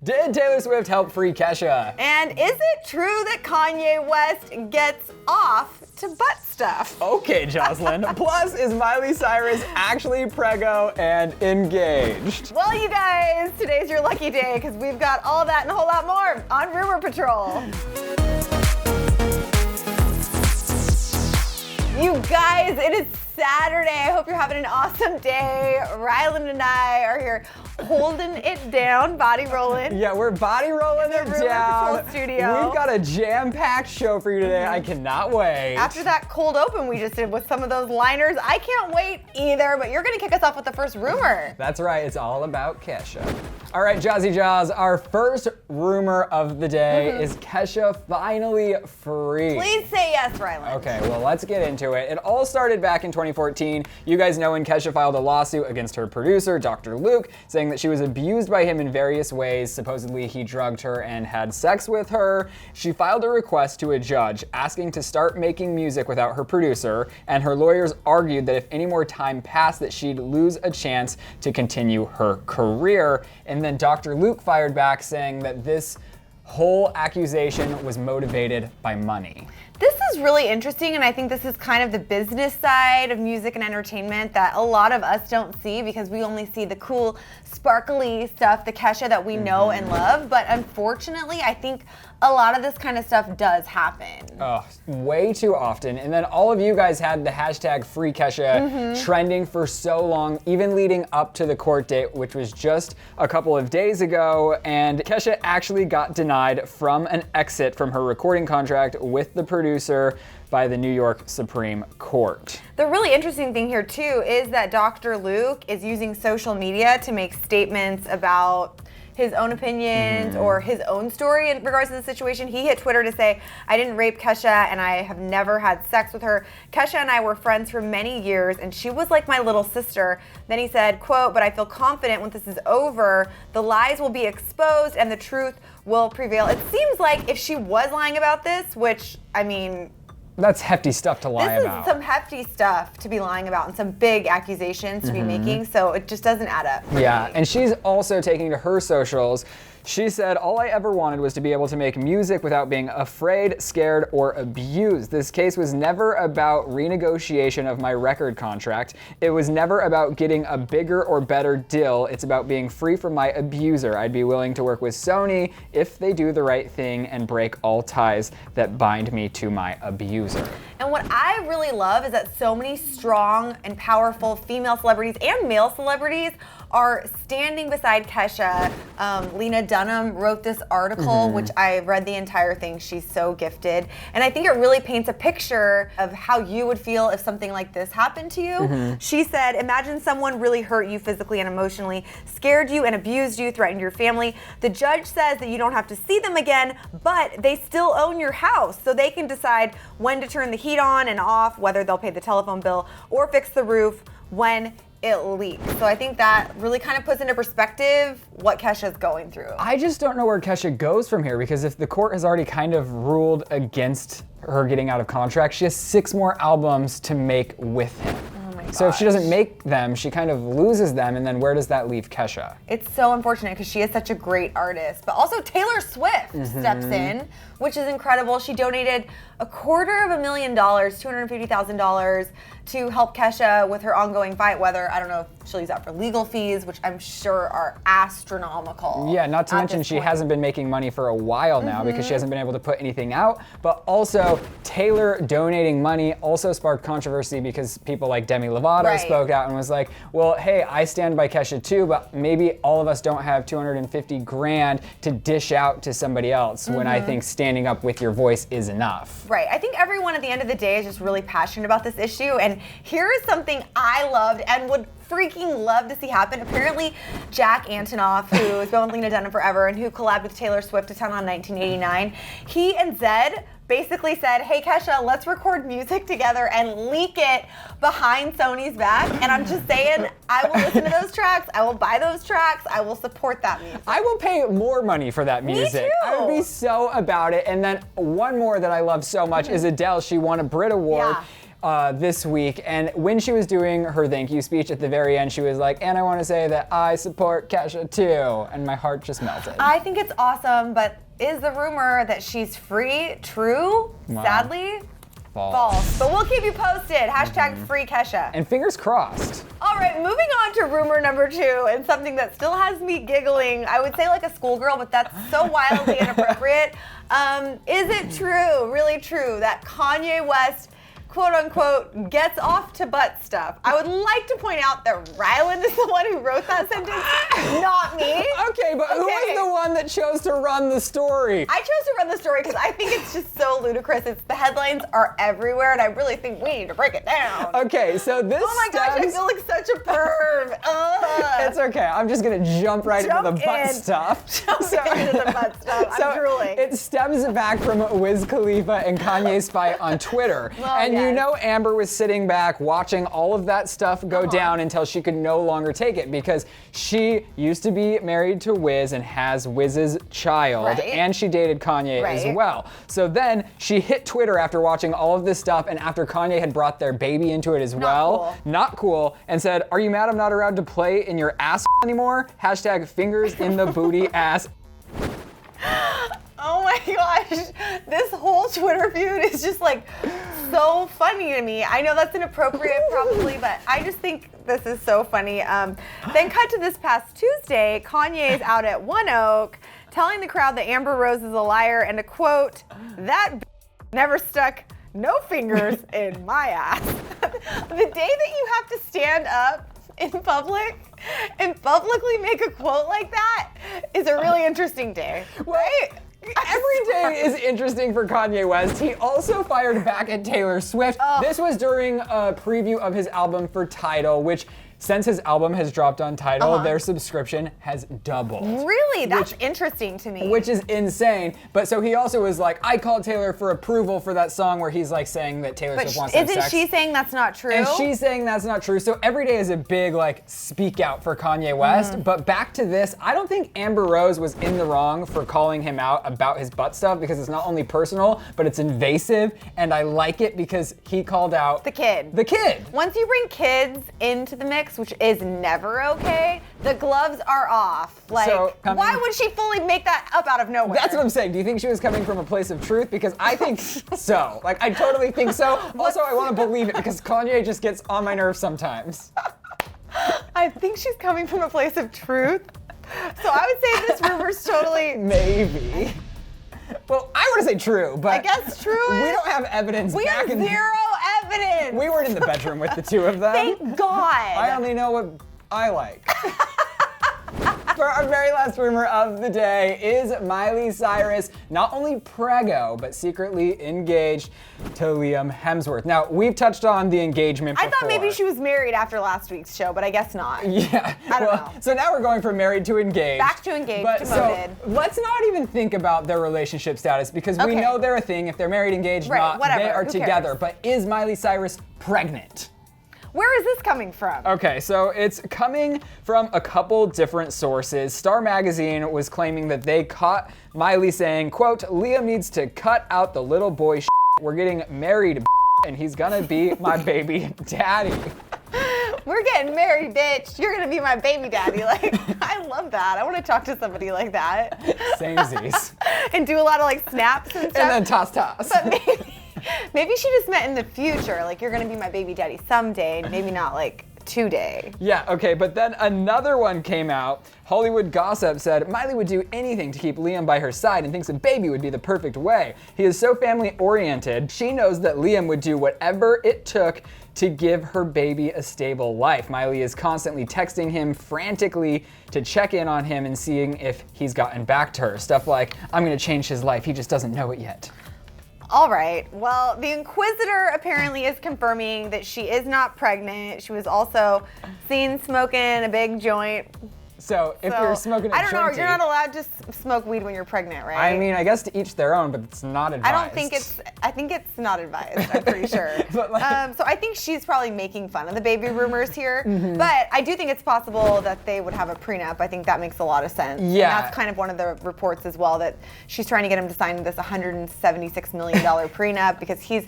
Did Taylor Swift help free Kesha? And is it true that Kanye West gets off to butt stuff? Okay, Jocelyn. Plus, is Miley Cyrus actually preggo and engaged? Well, you guys, today's your lucky day because we've got all that and a whole lot more on Rumor Patrol. You guys, it is Saturday. I hope you're having an awesome day. Ryland and I are here holding it down, body rolling. Yeah, we're body rolling it down. Rumor Patrol studio. We've got a jam-packed show for you today. I cannot wait. After that cold open we just did with some of those liners, I can't wait either, but you're gonna kick us off with the first rumor. That's right, it's all about Kesha. All right, Jazzy Jaws, our first rumor of the day is Kesha finally free. Please say yes, Ryland. Okay, well, let's get into it. It all started back in 2014. You guys know when Kesha filed a lawsuit against her producer, Dr. Luke, saying that she was abused by him in various ways. Supposedly, he drugged her and had sex with her. She filed a request to a judge asking to start making music without her producer, and her lawyers argued that if any more time passed, that she'd lose a chance to continue her career. And then Dr. Luke fired back saying that this whole accusation was motivated by money. This is really interesting, and I think this is kind of the business side of music and entertainment that a lot of us don't see because we only see the cool, sparkly stuff, the Kesha that we know and love. But unfortunately, I think a lot of this kind of stuff does happen. Oh, way too often. And then all of you guys had the hashtag Free Kesha trending for so long, even leading up to the court date, which was just a couple of days ago. And Kesha actually got denied from an exit from her recording contract with the producer by the New York Supreme Court. The really interesting thing here too is that Dr. Luke is using social media to make statements about his own opinions or his own story in regards to the situation. He hit Twitter to say, "I didn't rape Kesha and I have never had sex with her. Kesha and I were friends for many years and she was like my little sister." Then he said, quote, "But I feel confident when this is over, the lies will be exposed and the truth will prevail." It seems like if she was lying about this, which, I mean, that's hefty stuff to lie about. This is some hefty stuff to be lying about and some big accusations to be making, so it just doesn't add up. Yeah, and she's also taking to her socials. She said, "All I ever wanted was to be able to make music without being afraid, scared, or abused. This case was never about renegotiation of my record contract. It was never about getting a bigger or better deal. It's about being free from my abuser. I'd be willing to work with Sony if they do the right thing and break all ties that bind me to my abuser." And what I really love is that so many strong and powerful female celebrities and male celebrities are standing beside Kesha. Lena Dunham wrote this article, which I read the entire thing. She's so gifted. And I think it really paints a picture of how you would feel if something like this happened to you. She said, "Imagine someone really hurt you physically and emotionally, scared you and abused you, threatened your family. The judge says that you don't have to see them again, but they still own your house, so they can decide when to turn the heat on and off, whether they'll pay the telephone bill or fix the roof when it leaks." So I think that really kind of puts into perspective what Kesha's going through. I just don't know where Kesha goes from here, because if the court has already kind of ruled against her getting out of contract, she has 6 more albums to make with him. So if she doesn't make them, she kind of loses them, and then where does that leave Kesha? It's so unfortunate because she is such a great artist. But also Taylor Swift steps in, which is incredible. She donated $250,000, $250,000 to help Kesha with her ongoing fight, whether, I don't know if she'll use that for legal fees, which I'm sure are astronomical. Yeah, not to mention she hasn't been making money for a while now because she hasn't been able to put anything out. But also, Taylor donating money also sparked controversy because people like Demi Lovato spoke out and was like, well, hey, I stand by Kesha too, but maybe all of us don't have $250,000 to dish out to somebody else when I think standing up with your voice is enough. Right, I think everyone at the end of the day is just really passionate about this issue, and here is something I loved and would freaking love to see happen. Apparently, Jack Antonoff, who has been with Lena Dunham forever and who collabed with Taylor Swift to Town on 1989, he and Zed basically said, "Hey Kesha, let's record music together and leak it behind Sony's back." And I'm just saying, I will listen to those tracks, I will buy those tracks, I will support that music. I will pay more money for that music. Me too. I would be so about it. And then one more that I love so much is Adele. She won a Brit Award. Yeah. this week, and when she was doing her thank you speech at the very end, she was like, and I want to say that I support Kesha too, and my heart just melted. I think it's awesome, but is the rumor that she's free true? Wow. Sadly, False. But we'll keep you posted. Hashtag free Kesha. And fingers crossed. All right, moving on to rumor number 2, and something that still has me giggling. I would say like a schoolgirl, but that's so wildly inappropriate. Is it true, really true, that Kanye West, quote unquote, gets off to butt stuff? I would like to point out that Ryland is the one who wrote that sentence, not me. Okay, but who was the one that chose to run the story? I chose to run the story because I think it's just so ludicrous. The headlines are everywhere, and I really think we need to break it down. Okay, so this Oh my gosh, I feel like such a perv. Ugh. It's okay. I'm just gonna jump into the butt stuff. Jump into the butt stuff. I'm drooling. It stems back from Wiz Khalifa and Kanye's fight on Twitter. You know Amber was sitting back watching all of that stuff go down until she could no longer take it, because she used to be married to Wiz and has Wiz's child, and she dated Kanye as well. So then she hit Twitter after watching all of this stuff and after Kanye had brought their baby into it as well. Not cool. And said, "Are you mad I'm not allowed to play in your ass anymore? Hashtag fingers in the booty ass." Oh my gosh, this whole Twitter feud is just like so funny to me. I know that's inappropriate probably, but I just think this is so funny. Then cut to this past Tuesday, Kanye is out at One Oak telling the crowd that Amber Rose is a liar and to quote, "That never stuck no fingers in my ass." The day that you have to stand up in public and publicly make a quote like that is a really interesting day, right? Every day is interesting for Kanye West. He also fired back at Taylor Swift. This was during a preview of his album for Tidal, which since his album has dropped on Tidal, their subscription has doubled. Really? That's interesting to me. Which is insane. But so he also was like, I called Taylor for approval for that song where he's like saying that Taylor Swift wants to have sex. Isn't she saying that's not true? And she's saying that's not true. So every day is a big like speak out for Kanye West. But back to this, I don't think Amber Rose was in the wrong for calling him out about his butt stuff, because it's not only personal, but it's invasive. And I like it because he called out the kid. The kid. Once you bring kids into the mix, which is never okay, the gloves are off. Like, why would she fully make that up out of nowhere? That's what I'm saying. Do you think she was coming from a place of truth? Because I think so. Like, I totally think so. Also, I want to believe it because Kanye just gets on my nerves sometimes. I think she's coming from a place of truth. So I would say this rumor's totally... Maybe. Well, I want to say true, but... I guess true we don't have evidence. We have zero evidence. We weren't in the bedroom with the two of them. Thank God. I only know what I like. For our very last rumor of the day is Miley Cyrus not only preggo, but secretly engaged to Liam Hemsworth. Now, we've touched on the engagement before. I thought maybe she was married after last week's show, but I guess not. Yeah. I don't know. So now we're going from married to engaged. Back to engaged, demoted. So let's not even think about their relationship status, because we know they're a thing. If they're married, engaged, not, whatever. they are Who together. cares? But is Miley Cyrus pregnant? Where is this coming from? Okay, so it's coming from a couple different sources. Star Magazine was claiming that they caught Miley saying, quote, "Liam needs to cut out the little boy shit. We're getting married, and he's gonna be my baby daddy." We're getting married, bitch. You're gonna be my baby daddy. Like, I love that. I want to talk to somebody like that. Samesies. And do a lot of like snaps and stuff. And then toss. But maybe she just meant in the future, like you're gonna be my baby daddy someday, maybe not like today. Yeah, okay, but then another one came out. Hollywood Gossip said Miley would do anything to keep Liam by her side and thinks a baby would be the perfect way. He is so family oriented. She knows that Liam would do whatever it took to give her baby a stable life. Miley is constantly texting him frantically to check in on him and seeing if he's gotten back to her. Stuff like, "I'm gonna change his life, he just doesn't know it yet." All right. Well, the Inquisitor apparently is confirming that she is not pregnant. She was also seen smoking a big joint So if you're smoking a I don't know, jointy, you're not allowed to smoke weed when you're pregnant, right? I mean, I guess to each their own, but it's not advised. I think it's not advised, I'm pretty sure. But So I think she's probably making fun of the baby rumors here. Mm-hmm. But I do think it's possible that they would have a prenup. I think that makes a lot of sense. Yeah. And that's kind of one of the reports as well, that she's trying to get him to sign this $176 million prenup because he's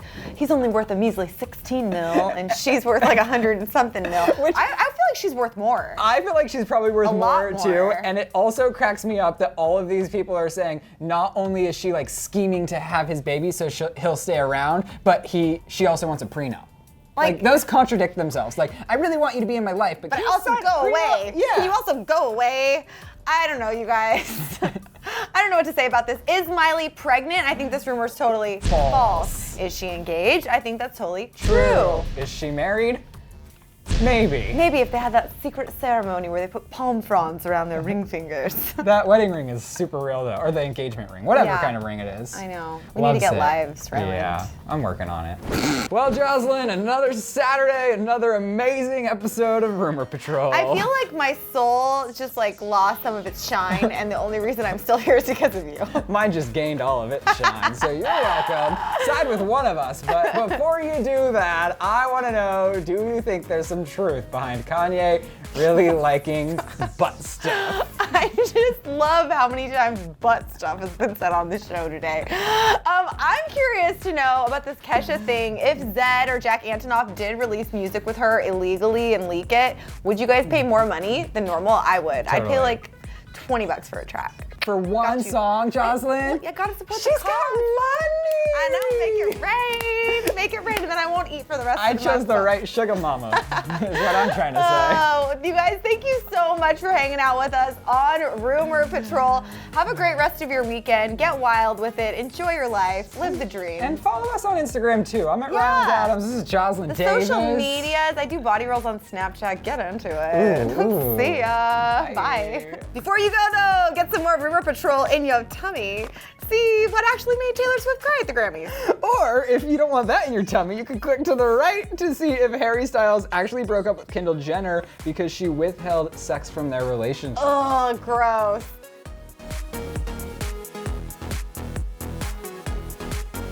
only worth a measly 16 mil and she's worth like 100 and something mil. Which, I feel like she's worth more. I feel like she's probably worth more lot too. more. And it also cracks me up that all of these people are saying not only is she like scheming to have his baby so he'll stay around, but she also wants a prenup. Like those contradict themselves. Like, I really want you to be in my life, but can you also sign a go prenup? away. Yeah. Can you also go away? I don't know, you guys. I don't know what to say about this. Is Miley pregnant? I think this rumor is totally false. Is she engaged? I think that's totally true. Is she married? Maybe. Maybe if they had that secret ceremony where they put palm fronds around their ring fingers. That wedding ring is super real though, or the engagement ring, whatever Yeah. kind of ring it is. I know. We need to get lives, right? Yeah, I'm working on it. Well, Jocelyn, another Saturday, another amazing episode of Rumor Patrol. I feel like my soul just like lost some of its shine, and the only reason I'm still here is because of you. Mine just gained all of its shine, so you're welcome. Side with one of us, but before you do that, I want to know, do you think there's some truth behind Kanye really liking butt stuff? I just love how many times butt stuff has been said on the show today. I'm curious to know about this Kesha thing. If Zed or Jack Antonoff did release music with her illegally and leak it, would you guys pay more money than normal? I would. I'd pay Totally. like $20 for a track. For one Got you. song, Jocelyn? I gotta support She's the got cause. money! I know, make it rain. Make it rain, and then I won't eat for the rest I of the chose month. the right sugar mama, is what I'm trying to say. Oh, you guys, thank you so much for hanging out with us on Rumor Patrol. Have a great rest of your weekend. Get wild with it. Enjoy your life. Live the dream. And follow us on Instagram too. I'm at Yeah. Ryan Adams. This is Jocelyn the Davis. social medias. I do body rolls on Snapchat. Get into it. Ooh. See ya. Bye. Bye. Before you go though, get some more Rumor Patrol in your tummy. See what actually made Taylor Swift cry at the Grammys. Or if you don't want that in your tummy, you can click to the right to see if Harry Styles actually broke up with Kendall Jenner because she withheld sex from their relationship. Oh, gross.